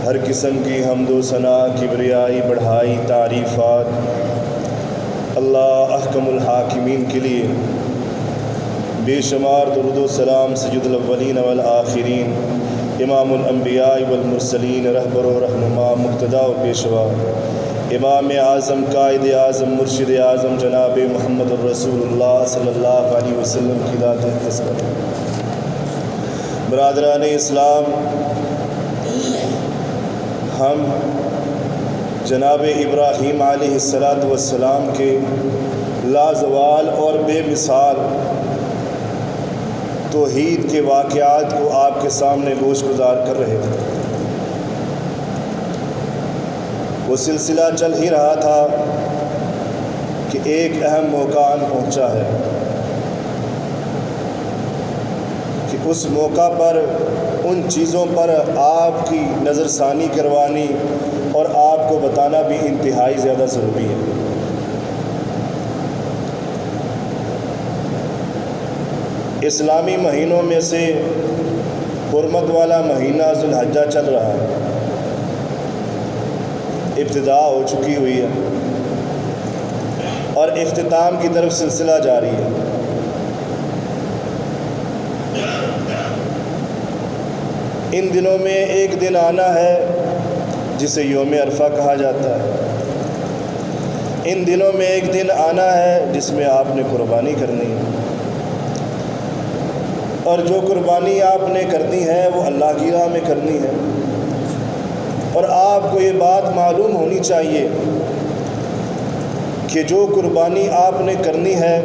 ہر قسم کی حمد و ثنا، کبریائی، بڑھائی، تعریفات اللہ احکم الحاکمین کے لیے بے شمار درود و سلام سید الاولین والآخرین، امام الانبیاء والمرسلین، رہبر و رہنما، مقتدا و پیشوا، امام اعظم، قائد اعظم، مرشد اعظم جناب محمد الرسول اللہ صلی اللہ علیہ وسلم کی ذات نسبت۔ برادران اسلام، ہم جناب ابراہیم علیہ السلام کے لازوال اور بے مثال توحید کے واقعات کو آپ کے سامنے گوش گزار کر رہے تھے۔ وہ سلسلہ چل ہی رہا تھا کہ ایک اہم موقع آن پہنچا ہے کہ اس موقع پر ان چیزوں پر آپ کی نظر ثانی کروانی اور آپ کو بتانا بھی انتہائی زیادہ ضروری ہے۔ اسلامی مہینوں میں سے حرمت والا مہینہ ذوالحجہ چل رہا ہے، ابتدا ہو چکی ہوئی ہے اور اختتام کی طرف سلسلہ جاری ہے۔ ان دنوں میں ایک دن آنا ہے جسے یوم عرفہ کہا جاتا ہے۔ ان دنوں میں ایک دن آنا ہے جس میں آپ نے قربانی کرنی ہے، اور جو قربانی آپ نے کرنی ہے وہ اللہ کی راہ میں کرنی ہے۔ اور آپ کو یہ بات معلوم ہونی چاہیے کہ جو قربانی آپ نے کرنی ہے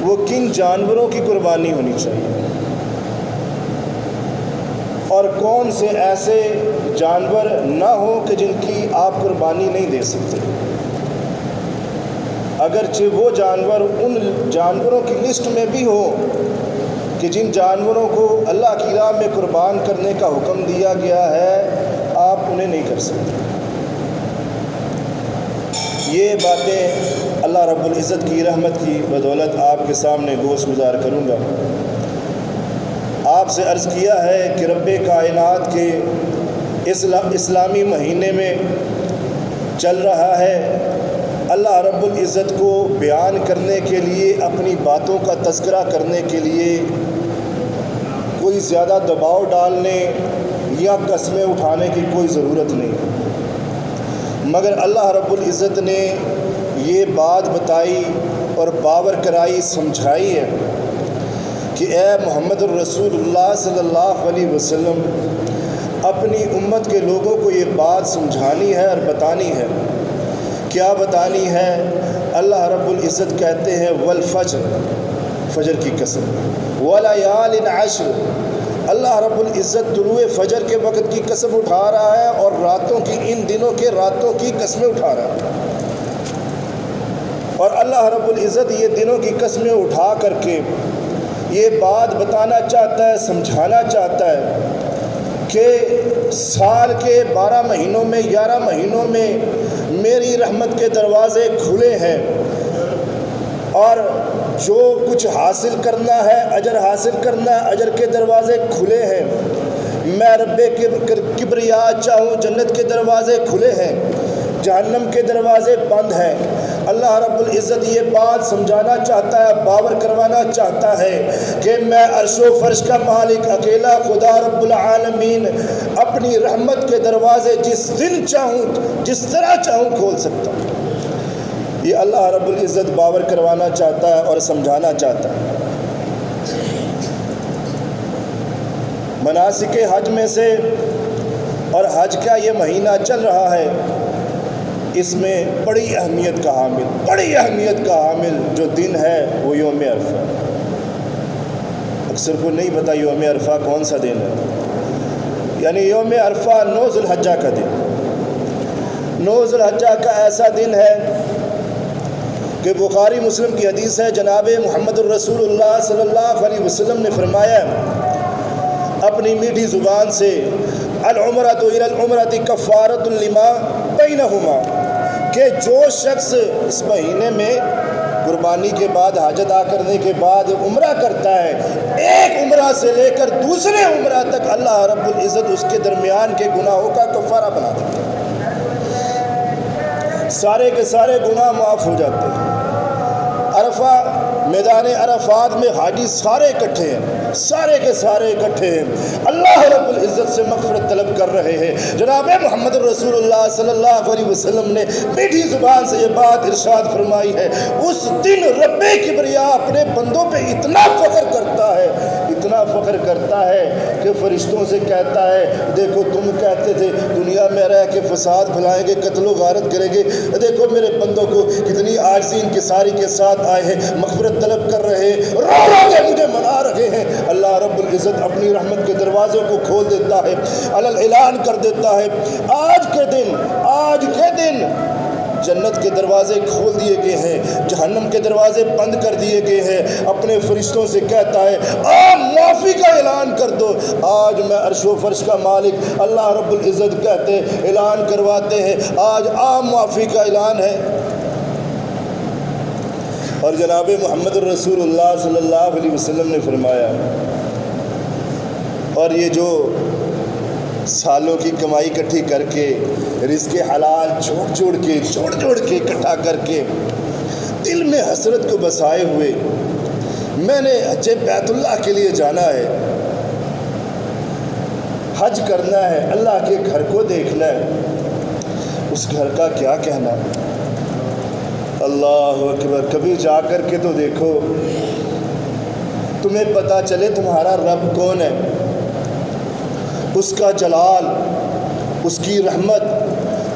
وہ کن جانوروں کی قربانی ہونی چاہیے، اور کون سے ایسے جانور نہ ہوں کہ جن کی آپ قربانی نہیں دے سکتے، اگرچہ وہ جانور ان جانوروں کی لسٹ میں بھی ہو کہ جن جانوروں کو اللہ کی راہ میں قربان کرنے کا حکم دیا گیا ہے، آپ انہیں نہیں کر سکتے۔ یہ باتیں اللہ رب العزت کی رحمت کی بدولت آپ کے سامنے گوش گزار کروں گا۔ آپ سے عرض کیا ہے کہ رب کائنات کے اسلامی مہینے میں چل رہا ہے، اللہ رب العزت کو بیان کرنے کے لیے، اپنی باتوں کا تذکرہ کرنے کے لیے کوئی زیادہ دباؤ ڈالنے یا قسمیں اٹھانے کی کوئی ضرورت نہیں، مگر اللہ رب العزت نے یہ بات بتائی اور باور کرائی، سمجھائی ہے کہ اے محمد الرسول اللہ صلی اللہ علیہ وسلم، اپنی امت کے لوگوں کو یہ بات سمجھانی ہے اور بتانی ہے۔ کیا بتانی ہے؟ اللہ رب العزت کہتے ہیں والفجر، فجر کی قسم، ولیال عشر، اللہ رب العزت طلوع فجر کے وقت کی قسم اٹھا رہا ہے اور راتوں کی، ان دنوں کے راتوں کی قسمیں اٹھا رہا ہے۔ اور اللہ رب العزت یہ دنوں کی قسمیں اٹھا کر کے یہ بات بتانا چاہتا ہے، سمجھانا چاہتا ہے کہ سال کے 12 مہینوں میں، 11 مہینوں میں میری رحمت کے دروازے کھلے ہیں، اور جو کچھ حاصل کرنا ہے، اجر حاصل کرنا ہے، اجر کے دروازے کھلے ہیں۔ میں رب کبریا چاہوں جنت کے دروازے کھلے ہیں، جہنم کے دروازے بند ہیں۔ اللہ رب العزت یہ بات سمجھانا چاہتا ہے، باور کروانا چاہتا ہے کہ میں عرش و فرش کا مالک اکیلا خدا رب العالمین اپنی رحمت کے دروازے جس دن چاہوں، جس طرح چاہوں کھول سکتا ہوں۔ یہ اللہ رب العزت باور کروانا چاہتا ہے اور سمجھانا چاہتا ہے۔ مناسک حج میں سے، اور حج کا یہ مہینہ چل رہا ہے، اس میں بڑی اہمیت کا حامل جو دن ہے وہ یوم عرفہ۔ اکثر کو نہیں پتہ یوم عرفہ کون سا دن ہے، یعنی یوم عرفہ 9 ذوالحجہ کا دن، 9 ذوالحجہ کا ایسا دن ہے کہ بخاری مسلم کی حدیث ہے، جناب محمد الرسول اللہ صلی اللہ علیہ وسلم نے فرمایا اپنی میٹھی زبان سے، العمرۃ الی العمرۃ کفارۃ لما بینہما، کہ جو شخص اس مہینے میں قربانی کے بعد حج ادا کرنے کے بعد عمرہ کرتا ہے، ایک عمرہ سے لے کر دوسرے عمرہ تک اللہ رب العزت اس کے درمیان کے گناہوں کا کفارہ بنا دیتا ہے، سارے کے سارے گناہ معاف ہو جاتے ہیں۔ عرفہ میدان عرفات میں حاجی سارے اکٹھے ہیں، سارے کے سارے اکٹھے ہیں، اللہ رب العزت سے مغفرت طلب کر رہے ہیں۔ جناب محمد رسول اللہ صلی اللہ علیہ وسلم نے میٹھی زبان سے یہ بات ارشاد فرمائی ہے، اس دن رب کبریا اپنے بندوں پہ اتنا فخر کرتا ہے، اتنا فخر کرتا ہے کہ فرشتوں سے کہتا ہے دیکھو تم کہتے تھے دنیا میں رہ کے فساد پھیلائیں گے، قتل و غارت کریں گے، دیکھو میرے بندوں کو کتنی عاجزی انکساری کے ساتھ آئے ہیں، مغفرت طلب کر رہے ہیں، رو رو کے مجھے منا رہے ہیں۔ اللہ رب العزت اپنی رحمت کے دروازوں کو کھول دیتا ہے، اعلان کر دیتا ہے آج کے دن جنت کے دروازے کھول دیے گئے ہیں، جہنم کے دروازے بند کر دیے گئے ہیں، اپنے فرشتوں سے کہتا ہے آج معافی کا اعلان کر دو۔ آج میں عرش و فرش کا مالک اللہ رب العزت کہتے اعلان کرواتے ہیں آج عام معافی کا اعلان ہے۔ اور جناب محمد رسول اللہ صلی اللہ علیہ وسلم نے فرمایا، اور یہ جو سالوں کی کمائی اکٹھی کر کے رزق حلال جوڑ کے اکٹھا کر کے دل میں حسرت کو بسائے ہوئے میں نے حج بیت اللہ کے لیے جانا ہے، حج کرنا ہے، اللہ کے گھر کو دیکھنا ہے، اس گھر کا کیا کہنا؟ اللہ اکبر، کبھی جا کر کے تو دیکھو، تمہیں پتہ چلے تمہارا رب کون ہے، اس کا جلال، اس کی رحمت،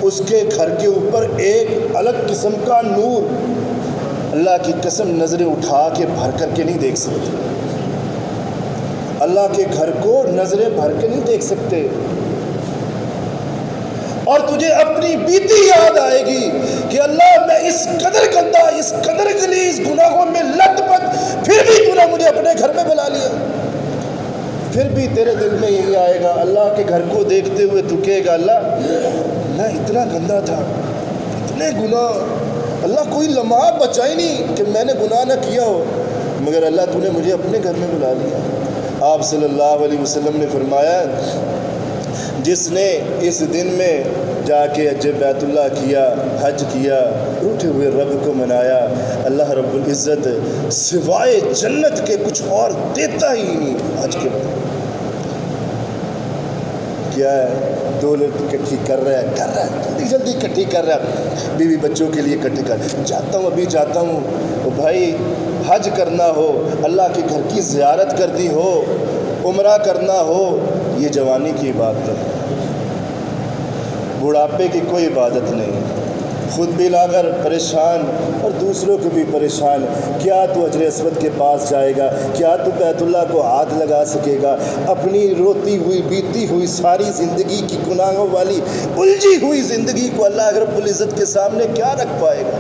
اس کے گھر کے اوپر ایک الگ قسم کا نور، اللہ کی قسم نظریں اٹھا کے بھر کر کے نہیں دیکھ سکتے، اللہ کے گھر کو نظریں بھر کے نہیں دیکھ سکتے، اور تجھے اپنی بیتی یاد آئے گی کہ اللہ میں اس قدر گندا، اس قدر غلیظ گناہوں میں لت پت، پھر بھی تو نے مجھے اپنے گھر میں بلا لیا۔ پھر بھی تیرے دل میں یہی آئے گا، اللہ کے گھر کو دیکھتے ہوئے تو کہے گا اللہ میں اتنا گندا تھا، اتنے گناہ، اللہ کوئی لمحہ بچا ہی نہیں کہ میں نے گناہ نہ کیا ہو، مگر اللہ تو نے مجھے اپنے گھر میں بلا لیا۔ آپ صلی اللہ علیہ وسلم نے فرمایا جس نے اس دن میں جا کے حج بیت اللہ کیا، حج کیا، روٹھے ہوئے رب کو منایا، اللہ رب العزت سوائے جنت کے کچھ اور دیتا ہی نہیں۔ حج کے بعد کیا ہے، دولت اکٹھی کر رہا ہے، جلدی اکٹھی کر رہا ہے، بیوی بچوں کے لیے اکٹھی ابھی جاتا ہوں، بھائی حج کرنا ہو، اللہ کے گھر کی زیارت کرنی ہو، عمرہ کرنا ہو، یہ جوانی کی عبادت ہے، بڑھاپے کی کوئی عبادت نہیں، خود بھی لاغر پریشان اور دوسروں کو بھی پریشان، کیا تو حجر اسود کے پاس جائے گا، کیا تو بیت اللہ کو ہاتھ لگا سکے گا، اپنی روتی ہوئی بیتی ہوئی ساری زندگی کی گناہوں والی الجھی ہوئی زندگی کو اللہ رب العزت کے سامنے کیا رکھ پائے گا؟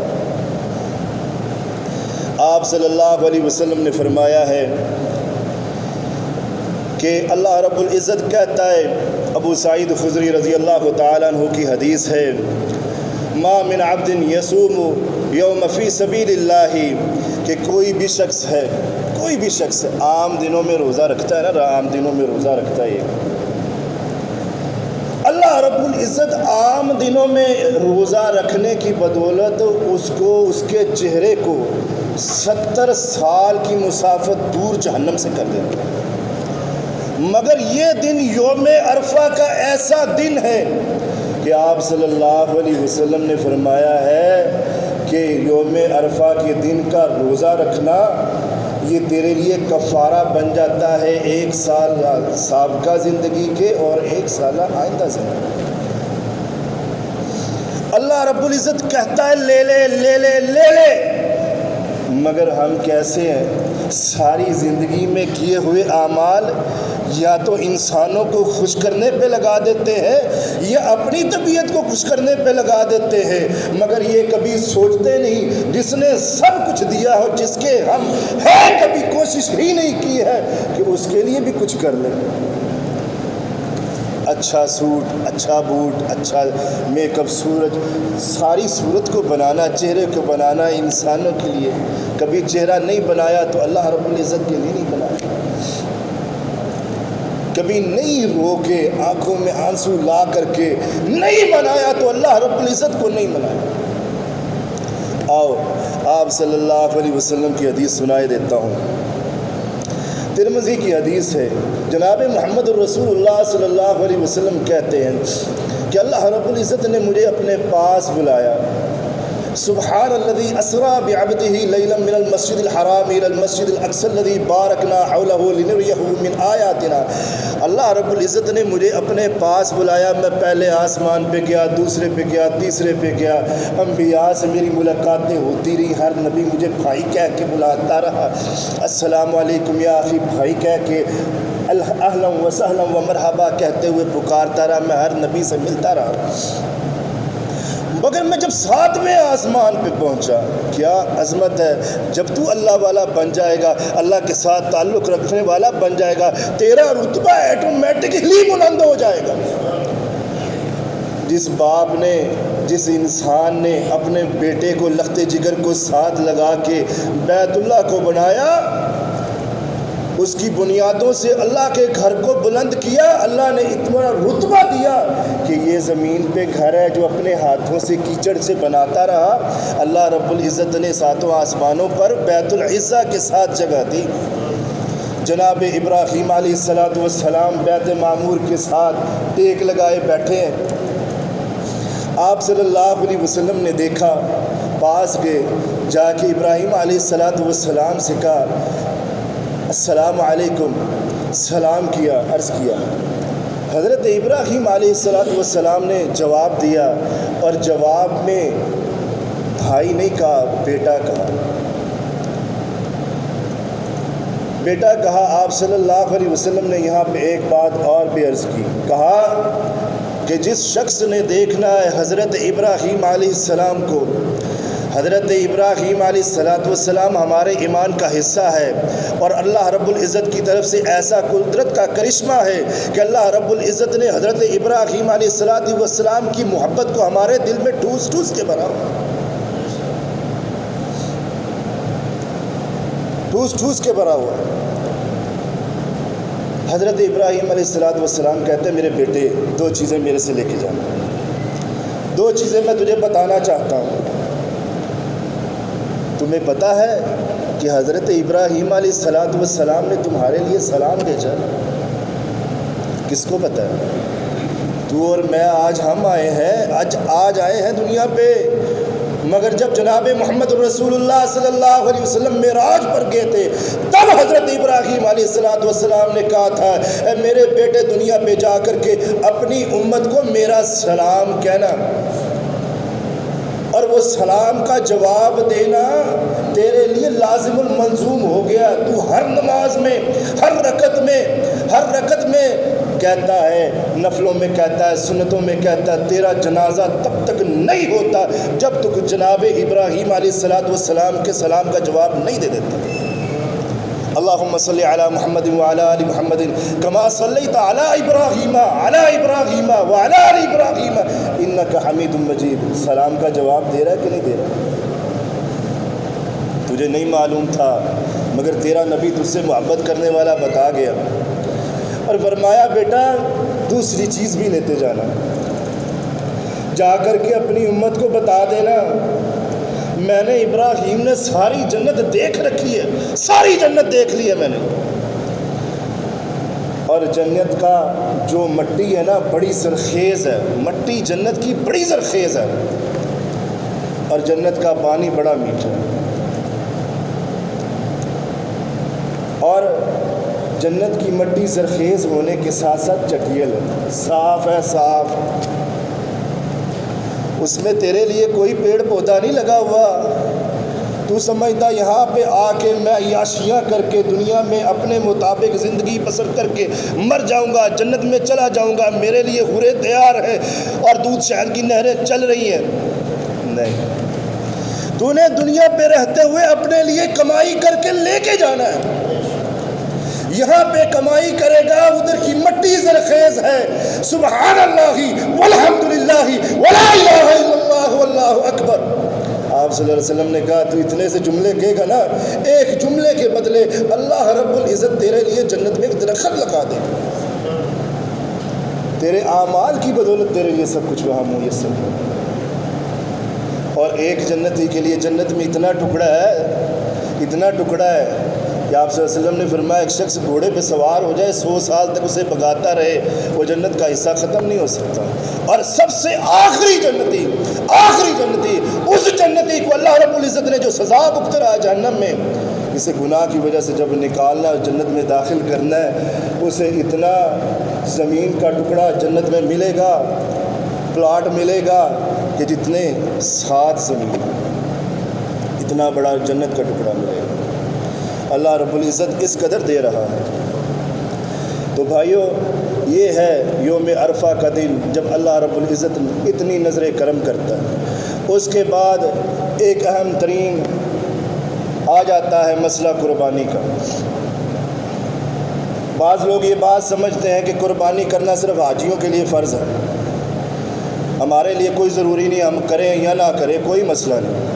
آپ صلی اللہ علیہ وسلم نے فرمایا ہے کہ اللہ رب العزت کہتا ہے، ابو سعید خدری رضی اللہ تعالیٰ عنہ کی حدیث ہے، ما من عبد یصوم یوم فی سبیل اللہ، کہ کوئی بھی شخص عام دنوں میں روزہ رکھتا ہے نا، عام دنوں میں روزہ رکھتا ہے، اللہ رب العزت عام دنوں میں روزہ رکھنے کی بدولت اس کو، اس کے چہرے کو 70 سال کی مسافت دور جہنم سے کر دیتا ہے، مگر یہ دن یوم عرفہ کا ایسا دن ہے کہ آپ صلی اللہ علیہ وسلم نے فرمایا ہے کہ یوم عرفہ کے دن کا روزہ رکھنا یہ تیرے لیے کفارہ بن جاتا ہے 1 سال سابقہ زندگی کے اور 1 سال آئندہ زندگی۔ اللہ رب العزت کہتا ہے لے لے، مگر ہم کیسے ہیں، ساری زندگی میں کیے ہوئے اعمال یا تو انسانوں کو خوش کرنے پہ لگا دیتے ہیں یا اپنی طبیعت کو خوش کرنے پہ لگا دیتے ہیں، مگر یہ کبھی سوچتے نہیں جس نے سب کچھ دیا ہو، جس کے ہم ہیں، کبھی کوشش ہی نہیں کی ہے کہ اس کے لیے بھی کچھ کر لیں۔ اچھا سوٹ، اچھا بوٹ، اچھا میک اپ، ساری صورت کو بنانا، چہرے کو بنانا انسانوں کے لیے. کبھی چہرہ نہیں بنایا تو اللہ رب العزت کے لیے نہیں بنایا. کبھی نہیں رو کے آنکھوں میں آنسو لا کر کے نہیں بنایا تو اللہ رب العزت کو نہیں بنایا. آؤ آپ صلی اللہ علیہ وسلم کی حدیث سنائے دیتا ہوں. ترمذی کی حدیث ہے. جناب محمد الرسول اللہ صلی اللہ علیہ وسلم کہتے ہیں کہ اللہ رب العزت نے مجھے اپنے پاس بلایا. سبحان الذي اسرا بعبده ليلا من المسجد الحرام الى المسجد الاقصى الذي باركنا حوله لنريه من آیاتنا. اللہ رب العزت نے مجھے اپنے پاس بلایا. میں پہلے آسمان پہ گیا، دوسرے پہ گیا، تیسرے پہ گیا. انبیاء سے میری ملاقاتیں ہوتی رہی. ہر نبی مجھے بھائی کہہ کے بلاتا رہا. السلام علیکم یا اخی بھائی کہہ کے اہلا و سہلا و مرحبا کہتے ہوئے پکارتا رہا. میں ہر نبی سے ملتا رہا. مگر میں جب 7ویں آسمان پہ پہنچا، کیا عظمت ہے. جب تو اللہ والا بن جائے گا، اللہ کے ساتھ تعلق رکھنے والا بن جائے گا، تیرا رتبہ ایٹومیٹکلی بلند ہو جائے گا. جس باپ نے، جس انسان نے اپنے بیٹے کو لخت جگر کو ساتھ لگا کے بیت اللہ کو بنایا، اس کی بنیادوں سے اللہ کے گھر کو بلند کیا. اللہ نے اتنا رتبہ دیا کہ یہ زمین پہ گھر ہے جو اپنے ہاتھوں سے کیچڑ سے بناتا رہا. اللہ رب العزت نے 7 آسمانوں پر بیت العزہ کے ساتھ جگہ دی. جناب ابراہیم علیہ السلام بیت معمور کے ساتھ ٹیک لگائے بیٹھے ہیں. آپ صلی اللہ علیہ وسلم نے دیکھا، پاس گئے، جا کے ابراہیم علیہ السلام سے کہا السلام علیکم. سلام کیا، عرض کیا. حضرت ابراہیم علیہ السلام نے جواب دیا، اور جواب میں بھائی نہیں کہا، بیٹا کہا. بیٹا کہا. آپ صلی اللہ علیہ وسلم نے یہاں پہ ایک بات اور بھی عرض کی. کہا کہ جس شخص نے دیکھنا ہے حضرت ابراہیم علیہ السلام کو، حضرت ابراہیم علیہ السلام ہمارے ایمان کا حصہ ہے، اور اللہ رب العزت کی طرف سے ایسا قدرت کا کرشمہ ہے کہ اللہ رب العزت نے حضرت ابراہیم علیہ السلام کی محبت کو ہمارے دل میں ٹھوس ٹھوس کے بھرا ہوا، ٹھوس ٹھوس کے بھرا ہوا. حضرت ابراہیم علیہ السلام کہتے ہیں میرے بیٹے 2 چیزیں میرے سے لے کے جانا. 2 چیزیں میں تجھے بتانا چاہتا ہوں. تمہیں پتہ ہے کہ حضرت ابراہیم علیہ السلام نے تمہارے لیے سلام بھیجا؟ کس کو پتہ ہے؟ تو اور میں آج ہم آئے ہیں، آج آئے ہیں دنیا پہ، مگر جب جناب محمد الرسول اللہ صلی اللہ علیہ وسلم معراج پر گئے تھے، تب حضرت ابراہیم علیہ السلام نے کہا تھا اے میرے بیٹے دنیا پہ جا کر کے اپنی امت کو میرا سلام کہنا، اور وہ سلام کا جواب دینا تیرے لیے لازم الملزوم ہو گیا. تو ہر نماز میں، ہر رکعت میں کہتا ہے، نفلوں میں کہتا ہے، سنتوں میں کہتا ہے، تیرا جنازہ تب تک نہیں ہوتا جب تک جناب ابراہیم علیہ السلام کے سلام کا جواب نہیں دے دیتا. اللہم صلی علی محمد وعلی آل محمد کما صلیت علی ابراہیم وعلی آل ابراہیم انک حمید مجید. سلام کا جواب دے رہا ہے کہ نہیں دے رہا؟ تجھے نہیں معلوم تھا، مگر تیرا نبی تجھ سے محبت کرنے والا بتا گیا. اور فرمایا بیٹا دوسری چیز بھی لیتے جانا، جا کر کے اپنی امت کو بتا دینا میں نے، ابراہیم نے ساری جنت دیکھ رکھی ہے، ساری جنت دیکھ لی ہے میں نے. اور جنت کا جو مٹی ہے نا بڑی زرخیز ہے، مٹی جنت کی بڑی زرخیز ہے، اور جنت کا پانی بڑا میٹھا ہے. اور جنت کی مٹی زرخیز ہونے کے ساتھ ساتھ چٹیل ہے، صاف ہے، صاف. اس میں تیرے لیے کوئی پیڑ پودا نہیں لگا ہوا. تو سمجھتا یہاں پہ آ کے میں عیاشیاں کر کے دنیا میں اپنے مطابق زندگی بسر کر کے مر جاؤں گا، جنت میں چلا جاؤں گا، میرے لیے حوریں تیار ہیں اور دودھ شہد کی نہریں چل رہی ہیں. نہیں، تو نے دنیا پہ رہتے ہوئے اپنے لیے کمائی کر کے لے کے جانا ہے. یہاں پہ کمائی کرے گا ادھر کی مٹی زرخیز ہے. سبحان اللہ والحمدللہ ولا الہ الا اللہ واللہ اکبر. آپ صلی اللہ علیہ وسلم نے کہا تو اتنے سے جملے کہے گا نا, ایک جملے کے بدلے اللہ رب العزت تیرے لیے جنت میں ایک درخت لگا دے گا. تیرے اعمال کی بدولت تیرے لیے سب کچھ وہاں میسر ہے. اور ایک جنتی کے لیے جنت میں اتنا ٹکڑا ہے کہ آپ صلی اللہ علیہ وسلم نے فرمایا ایک شخص گھوڑے پہ سوار ہو جائے 100 سال تک اسے بھگاتا رہے, وہ جنت کا حصہ ختم نہیں ہو سکتا. اور سب سے آخری جنتی اس جنتی کو اللہ رب العزت نے جو سزا بھگت رہا ہے جہنم میں, اسے گناہ کی وجہ سے جب نکالنا اور جنت میں داخل کرنا ہے, اسے اتنا زمین کا ٹکڑا جنت میں ملے گا, پلاٹ ملے گا کہ جتنے 7 زمین, اتنا بڑا جنت کا ٹکڑا ملے گا. اللہ رب العزت اس قدر دے رہا ہے. تو بھائیو, یہ ہے یوم عرفہ کا دن جب اللہ رب العزت اتنی نظر کرم کرتا ہے. اس کے بعد ایک اہم ترین آ جاتا ہے مسئلہ قربانی کا. بعض لوگ یہ بات سمجھتے ہیں کہ قربانی کرنا صرف حاجیوں کے لیے فرض ہے, ہمارے لیے کوئی ضروری نہیں, ہم کریں یا نہ کریں کوئی مسئلہ نہیں.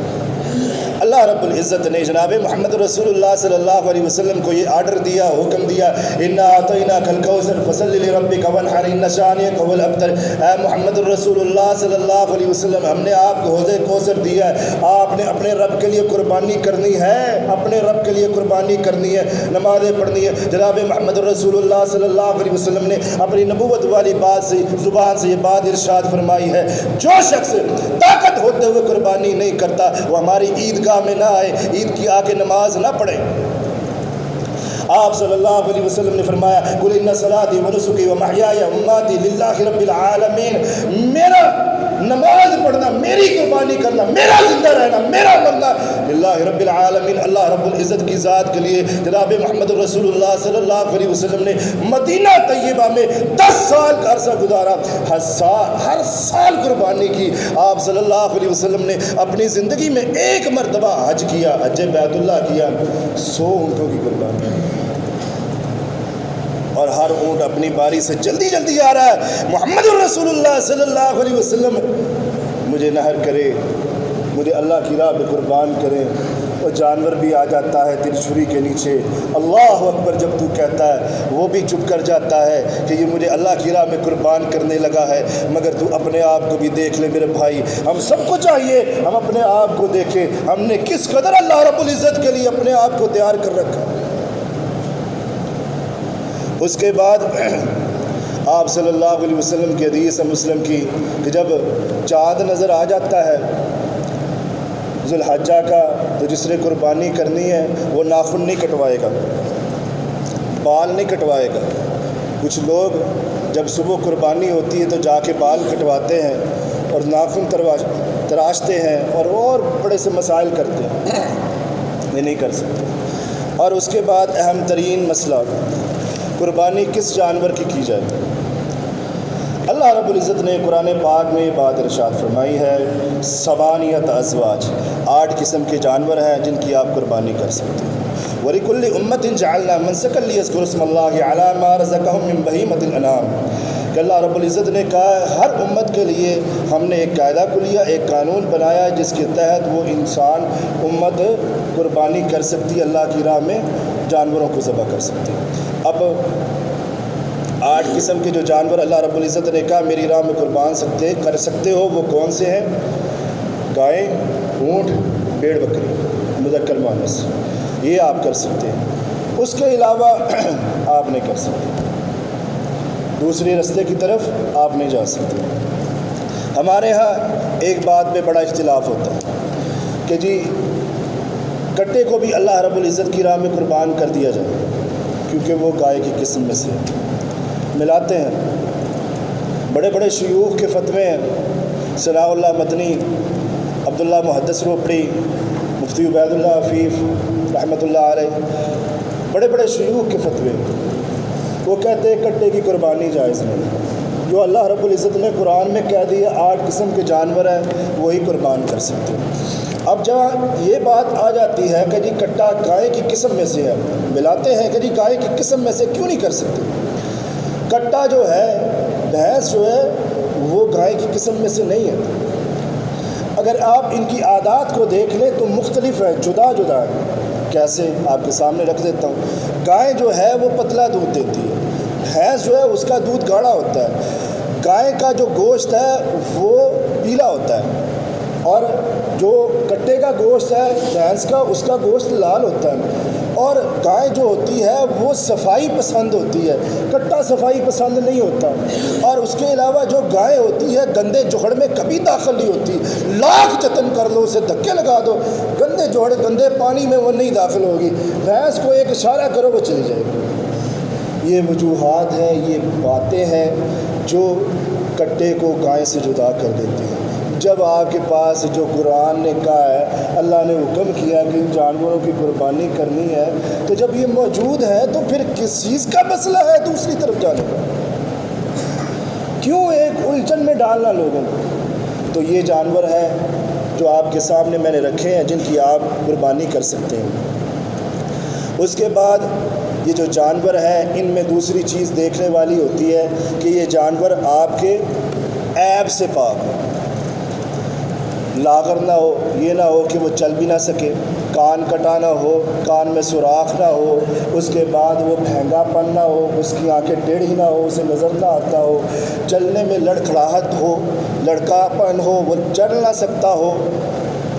اللہ رب العزت نے جناب محمد رسول اللہ صلی اللہ علیہ وسلم کو یہ آرڈر دیا, حکم دیا, انا اعطیناک الکوثر فصلی لربک وانحر ان شانئک هو الابتر. اے محمد رسول اللہ صلی اللہ علیہ وسلم, ہم نے آپ کو حوض کوثر دیا ہے, آپ نے اپنے رب کے لیے قربانی کرنی ہے, اپنے رب کے لیے قربانی کرنی ہے, نمازیں پڑھنی ہے. جناب محمد رسول اللہ صلی اللہ علیہ وسلم نے اپنی نبوت والی بات سے زبان سے یہ بات ارشاد فرمائی ہے, جو شخص طاقت ہوتے ہوئے قربانی نہیں کرتا وہ ہماری عیدگاہ میں نہ آئے, عید کی آ کے نماز نہ پڑھے. آپ صلی اللہ علیہ وسلم نے فرمایا قل ان صلاتی ونسکی ومحیای ومماتی للہ رب العالمین, میرا نماز پڑھنا, میری قربانی کرنا, میرا زندہ رہنا, میرا مرنا للہ رب العالمین, اللہ رب العزت کی ذات کے لیے. جناب محمد رسول اللہ صلی اللہ علیہ وسلم نے مدینہ طیبہ میں 10 سال کا عرصہ گزارا, ہر سال قربانی کی. آپ صلی اللہ علیہ وسلم نے اپنی زندگی میں ایک مرتبہ حج کیا, حج بیت اللہ کیا, 100 اونٹوں کی قربانی, اور ہر اونٹ اپنی باری سے جلدی جلدی آ رہا ہے. محمد رسول اللہ صلی اللہ علیہ وسلم مجھے نہر کرے, مجھے اللہ کی راہ پہ قربان کرے. اور جانور بھی آ جاتا ہے تیری چھری کے نیچے, اللہ اکبر جب تو کہتا ہے وہ بھی چپ کر جاتا ہے کہ یہ مجھے اللہ کی راہ میں قربان کرنے لگا ہے. مگر تو اپنے آپ کو بھی دیکھ لے میرے بھائی, ہم سب کو چاہیے ہم اپنے آپ کو دیکھیں, ہم نے کس قدر اللہ رب العزت کے لیے اپنے آپ کو تیار کر رکھا. اس کے بعد آپ صلی اللہ علیہ وسلم کی حدیث مسلم کی کہ جب چاند نظر آ جاتا ہے ذو الحجہ کا, تو جس نے قربانی کرنی ہے وہ ناخن نہیں کٹوائے گا, بال نہیں کٹوائے گا. کچھ لوگ جب صبح قربانی ہوتی ہے تو جا کے بال کٹواتے ہیں اور ناخن تراشتے ہیں اور بڑے سے مسائل کرتے ہیں, یہ نہیں کر سکتے. اور اس کے بعد اہم ترین مسئلہ, قربانی کس جانور کی جائے. اللہ رب العزت نے قرآن پاک میں یہ بات ارشاد فرمائی ہے, 8 ازواج, 8 قسم کے جانور ہیں جن کی آپ قربانی کر سکتے ہیں. وَلِكُلِّ أُمَّةٍ جَعَلْنَا مَنْسَكًا لِيَذْكُرُوا اسْمَ اللَّهِ عَلَىٰ مَا رَزَقَهُم مِّن بَهِيمَةِ الْأَنْعَامِ. کہ اللہ رب العزت نے کہا ہر امت کے لیے ہم نے ایک قاعدہ کلیہ, ایک قانون بنایا ہے جس کے تحت وہ انسان امت قربانی کر سکتی ہے, اللہ کی راہ میں جانوروں کو ذبح کر سکتی ہے. اب 8 قسم کے جو جانور اللہ رب العزت نے کہا میری راہ میں قربان کر سکتے ہو, وہ کون سے ہیں؟ گائیں, اونٹ, بھیڑ بکری, مذکر مؤنث, یہ آپ کر سکتے ہیں. اس کے علاوہ آپ نہیں کر سکتے, دوسرے رستے کی طرف آپ نہیں جا سکتے. ہمارے ہاں ایک بات پہ بڑا اختلاف ہوتا ہے کہ جی کٹے کو بھی اللہ رب العزت کی راہ میں قربان کر دیا جائے کیونکہ وہ گائے کی قسم میں سے ملاتے ہیں. بڑے بڑے شیوخ کے فتوے ہیں, ثناء اللہ مدنی, عبداللہ محدث روپڑی, مفتی عبید اللہ عفیف رحمۃ اللہ علیہ, بڑے بڑے شیوخ کے فتوے. وہ کہتے ہیں کٹے کی قربانی جائز نہیں, جو اللہ رب العزت نے قرآن میں کہہ دیا 8 قسم کے جانور ہیں وہی قربان کر سکتے ہیں. اب جہاں یہ بات آ جاتی ہے کہ جی کٹا گائے کی قسم میں سے ہے، ملاتے ہیں کہ جی گائے کی قسم میں سے کیوں نہیں کر سکتے؟ کٹا جو ہے، بھینس جو ہے، وہ گائے کی قسم میں سے نہیں ہے۔ اگر آپ ان کی عادات کو دیکھ لیں تو مختلف ہے، جدا جدا ہے۔ کیسے؟ آپ کے سامنے رکھ دیتا ہوں۔ گائے جو ہے وہ پتلا دودھ دیتی ہے، بھینس جو ہے اس کا دودھ گاڑھا ہوتا ہے۔ گائے کا جو گوشت ہے وہ پیلا ہوتا ہے، اور جو کٹے کا گوشت ہے بھینس کا، اس کا گوشت لال ہوتا ہے۔ اور گائے جو ہوتی ہے وہ صفائی پسند ہوتی ہے، کٹا صفائی پسند نہیں ہوتا۔ اور اس کے علاوہ جو گائے ہوتی ہے گندے جوہڑ میں کبھی داخل نہیں ہوتی، لاکھ جتن کر لو، اسے دھکے لگا دو، گندے جوہڑ گندے پانی میں وہ نہیں داخل ہوگی۔ بھینس کو ایک اشارہ کرو وہ چلی جائے گی۔ یہ وجوہات ہیں، یہ باتیں ہیں جو کٹے کو گائے سے جدا کر دیتی ہیں۔ جب آپ کے پاس جو قرآن نے کہا ہے، اللہ نے حکم کیا کہ جانوروں کی قربانی کرنی ہے، تو جب یہ موجود ہے تو پھر کس چیز کا مسئلہ ہے دوسری طرف جانے کا؟ کیوں ایک الجھن میں ڈالنا لوگوں کو؟ تو یہ جانور ہے جو آپ کے سامنے میں نے رکھے ہیں، جن کی آپ قربانی کر سکتے ہیں۔ اس کے بعد یہ جو جانور ہیں ان میں دوسری چیز دیکھنے والی ہوتی ہے کہ یہ جانور آپ کے عیب سے پاک ہو، لاغر نہ ہو، یہ نہ ہو کہ وہ چل بھی نہ سکے، کان کٹا نہ ہو، کان میں سوراخ نہ ہو، اس کے بعد وہ بھینگا پن نہ ہو، اس کی آنکھیں ٹیڑھی نہ ہو، اسے نظر نہ آتا ہو، چلنے میں لڑکھڑاہٹ ہو، لڑکا پن ہو، وہ چل نہ سکتا ہو،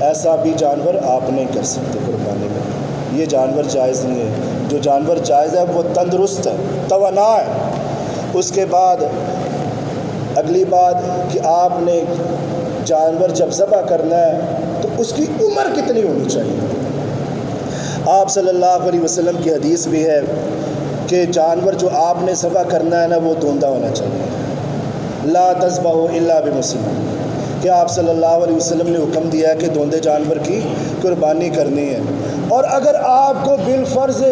ایسا بھی جانور آپ نہیں کر سکتے قربانی میں۔ یہ جانور جائز نہیں ہے۔ جو جانور جائز ہے وہ تندرست ہے، توانا ہے۔ اس کے بعد اگلی بات کہ آپ نے جانور جب ذبح کرنا ہے تو اس کی عمر کتنی ہونی چاہیے؟ آپ صلی اللہ علیہ وسلم کی حدیث بھی ہے کہ جانور جو آپ نے ذبح کرنا ہے نا وہ دوندا ہونا چاہیے۔ لا تذبحوا الا بمسلم، کہ آپ صلی اللہ علیہ وسلم نے حکم دیا ہے کہ دوندے جانور کی قربانی کرنی ہے۔ اور اگر آپ کو بالفرض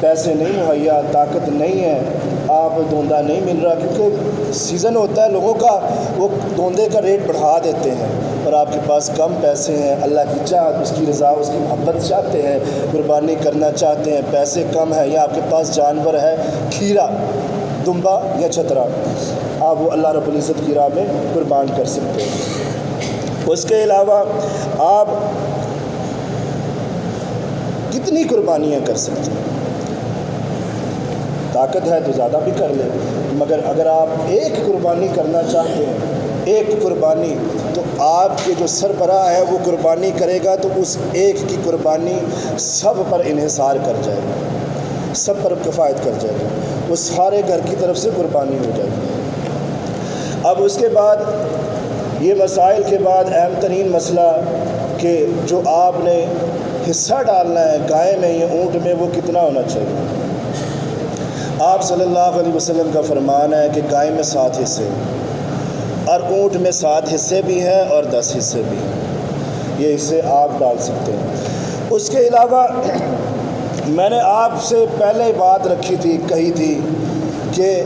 پیسے نہیں مہیا، طاقت نہیں ہے، آپ دوندا نہیں مل رہا، کیونکہ سیزن ہوتا ہے لوگوں کا، وہ دوندے کا ریٹ بڑھا دیتے ہیں، اور آپ کے پاس کم پیسے ہیں، اللہ کی چاہت، اس کی رضا، اس کی محبت چاہتے ہیں، قربانی کرنا چاہتے ہیں، پیسے کم ہیں، یا آپ کے پاس جانور ہے کھیرا، دمبا یا چھترا، آپ وہ اللہ رب العزت کی راہ میں قربان کر سکتے ہیں۔ اس کے علاوہ آپ کتنی قربانیاں کر سکتے ہیں؟ طاقت ہے تو زیادہ بھی کر لیں، مگر اگر آپ ایک قربانی کرنا چاہتے ہیں، ایک قربانی، تو آپ کے جو سربراہ ہے وہ قربانی کرے گا تو اس ایک کی قربانی سب پر انحصار کر جائے گا، سب پر کفایت کر جائے گا، وہ سارے گھر کی طرف سے قربانی ہو جائے گی۔ اب اس کے بعد یہ مسائل کے بعد اہم ترین مسئلہ کہ جو آپ نے حصہ ڈالنا ہے گائے میں یا اونٹ میں وہ کتنا ہونا چاہیے؟ آپ صلی اللہ علیہ وسلم کا فرمان ہے کہ گائے میں 7 حصے اور اونٹ میں 7 حصے بھی ہیں اور 10 حصے بھی ہیں، یہ حصے آپ ڈال سکتے ہیں۔ اس کے علاوہ میں نے آپ سے پہلے بات رکھی تھی، کہی تھی کہ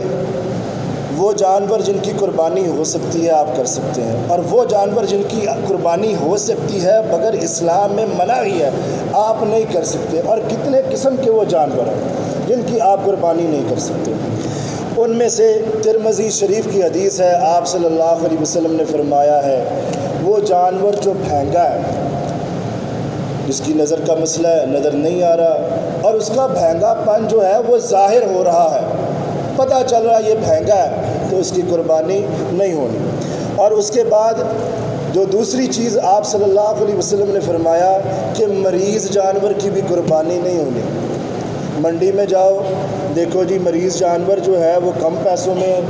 وہ جانور جن کی قربانی ہو سکتی ہے آپ کر سکتے ہیں، اور وہ جانور جن کی قربانی ہو سکتی ہے مگر اسلام میں منع ہی ہے آپ نہیں کر سکتے۔ اور کتنے قسم کے وہ جانور ہیں جن کی آپ قربانی نہیں کر سکتے؟ ان میں سے ترمذی شریف کی حدیث ہے، آپ صلی اللہ علیہ وسلم نے فرمایا ہے وہ جانور جو بھینگا ہے، جس کی نظر کا مسئلہ ہے، نظر نہیں آ رہا، اور اس کا بھینگا پن جو ہے وہ ظاہر ہو رہا ہے، پتہ چل رہا ہے یہ بھینگا ہے، تو اس کی قربانی نہیں ہونی۔ اور اس کے بعد جو دوسری چیز آپ صلی اللہ علیہ وسلم نے فرمایا کہ مریض جانور کی بھی قربانی نہیں ہونی۔ منڈی میں جاؤ، دیکھو جی مریض جانور جو ہے وہ کم پیسوں میں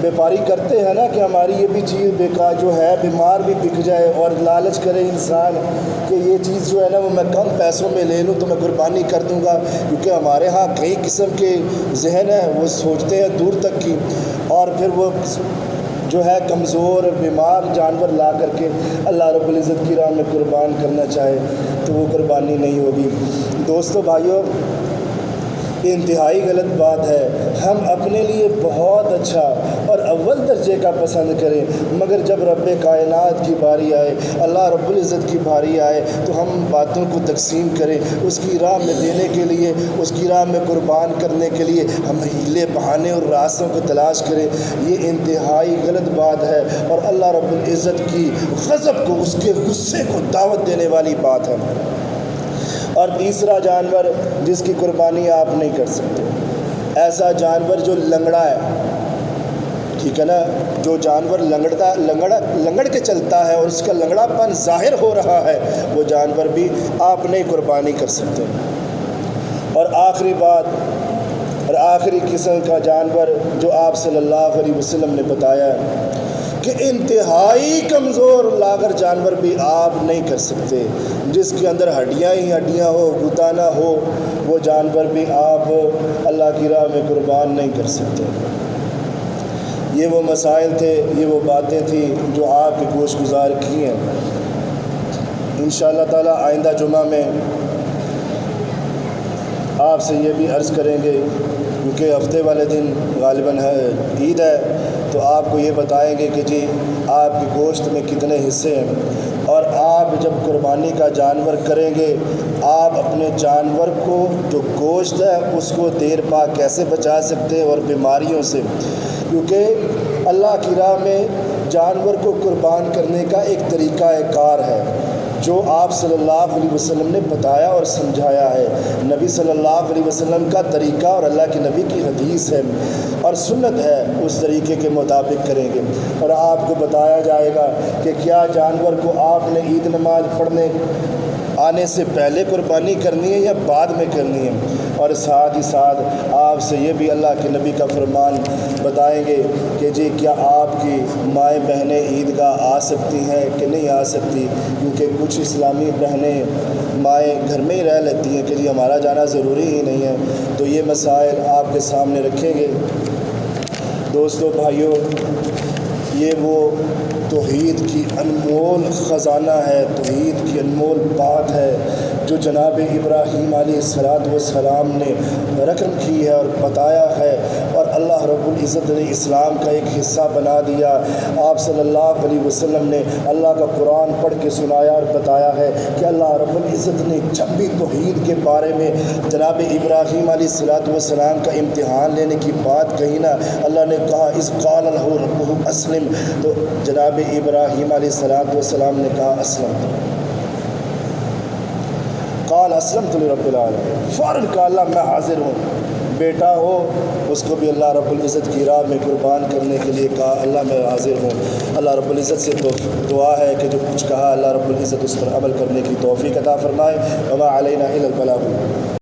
بیپاری کرتے ہیں نا کہ ہماری یہ بھی چیز بیکار جو ہے بیمار بھی بک جائے، اور لالچ کرے انسان کہ یہ چیز جو ہے نا وہ میں کم پیسوں میں لے لوں تو میں قربانی کر دوں گا، کیونکہ ہمارے ہاں کئی قسم کے ذہن ہیں، وہ سوچتے ہیں دور تک کی، اور پھر وہ جو ہے کمزور بیمار جانور لا کر کے اللہ رب العزت کی راہ میں قربان کرنا چاہے تو وہ قربانی نہیں ہوگی۔ دوستو بھائیو، انتہائی غلط بات ہے۔ ہم اپنے لیے بہت اچھا اور اول درجے کا پسند کریں، مگر جب رب کائنات کی باری آئے، اللہ رب العزت کی باری آئے تو ہم باتوں کو تقسیم کریں، اس کی راہ میں دینے کے لیے، اس کی راہ میں قربان کرنے کے لیے ہم ہیلے بہانے اور راستوں کو تلاش کریں۔ یہ انتہائی غلط بات ہے اور اللہ رب العزت کی غضب کو، اس کے غصے کو دعوت دینے والی بات ہے۔ اور تیسرا جانور جس کی قربانی آپ نہیں کر سکتے، ایسا جانور جو لنگڑا ہے، ٹھیک ہے نا، جو جانور لنگڑ کے چلتا ہے اور اس کا لنگڑا پن ظاہر ہو رہا ہے، وہ جانور بھی آپ نہیں قربانی کر سکتے۔ اور آخری بات اور آخری قسم کا جانور جو آپ صلی اللہ علیہ وسلم نے بتایا ہے کہ انتہائی کمزور لاغر جانور بھی آپ نہیں کر سکتے، جس کے اندر ہڈیاں ہی ہڈیاں ہو، غدہ نہ ہو، وہ جانور بھی آپ اللہ کی راہ میں قربان نہیں کر سکتے۔ یہ وہ مسائل تھے، یہ وہ باتیں تھیں جو آپ کے گوش گزار کی ہیں۔ انشاءاللہ تعالی آئندہ جمعہ میں آپ سے یہ بھی عرض کریں گے، کیونکہ ہفتے والے دن غالباً عید ہے، تو آپ کو یہ بتائیں گے کہ جی آپ کے گوشت میں کتنے حصے ہیں، اور آپ جب قربانی کا جانور کریں گے، آپ اپنے جانور کو جو گوشت ہے اس کو دیر پا کیسے بچا سکتے ہیں اور بیماریوں سے، کیونکہ اللہ کی راہ میں جانور کو قربان کرنے کا ایک طریقہ کار ہے جو آپ صلی اللہ علیہ وسلم نے بتایا اور سمجھایا ہے۔ نبی صلی اللہ علیہ وسلم کا طریقہ اور اللہ کے نبی کی حدیث ہے اور سنت ہے، اس طریقے کے مطابق کریں گے، اور آپ کو بتایا جائے گا کہ کیا جانور کو آپ نے عید نماز پڑھنے آنے سے پہلے قربانی کرنی ہے یا بعد میں کرنی ہے، اور ساتھ ہی ساتھ آپ سے یہ بھی اللہ کے نبی کا فرمان بتائیں گے کہ جی کیا آپ کی مائیں بہنیں عیدگاہ آ سکتی ہیں کہ نہیں آ سکتی، کیونکہ کچھ اسلامی بہنیں مائیں گھر میں ہی رہ لیتی ہیں کہ جی ہمارا جانا ضروری ہی نہیں ہے، تو یہ مسائل آپ کے سامنے رکھیں گے۔ دوستو بھائیوں، یہ وہ توحید کی انمول خزانہ ہے، توحید کی انمول بات ہے جو جناب ابراہیم علیہ السلام نے رقم کی ہے اور بتایا ہے، اور اللہ رب العزت نے اسلام کا ایک حصہ بنا دیا۔ آپ صلی اللہ علیہ وسلم نے اللہ کا قرآن پڑھ کے سنایا اور بتایا ہے کہ اللہ رب العزت نے جب بھی توحید کے بارے میں جناب ابراہیم علیہ السلام کا امتحان لینے کی بات کہی نا، اللہ نے کہا اذ قال لہ ربہ اسلم، تو جناب ابراہیم علیہ السلام نے کہا اسلم، قال اسلمت لرب العالمین، فوراً کہا اللہ میں حاضر ہوں۔ بیٹا ہو اس کو بھی اللہ رب العزت کی راہ میں قربان کرنے کے لیے کہا اللہ میں حاضر ہوں۔ اللہ رب العزت سے تو دعا ہے کہ جو کچھ کہا اللہ رب العزت اس پر عمل کرنے کی توفیق عطا فرمائے۔ وما علینا الا البلاغ۔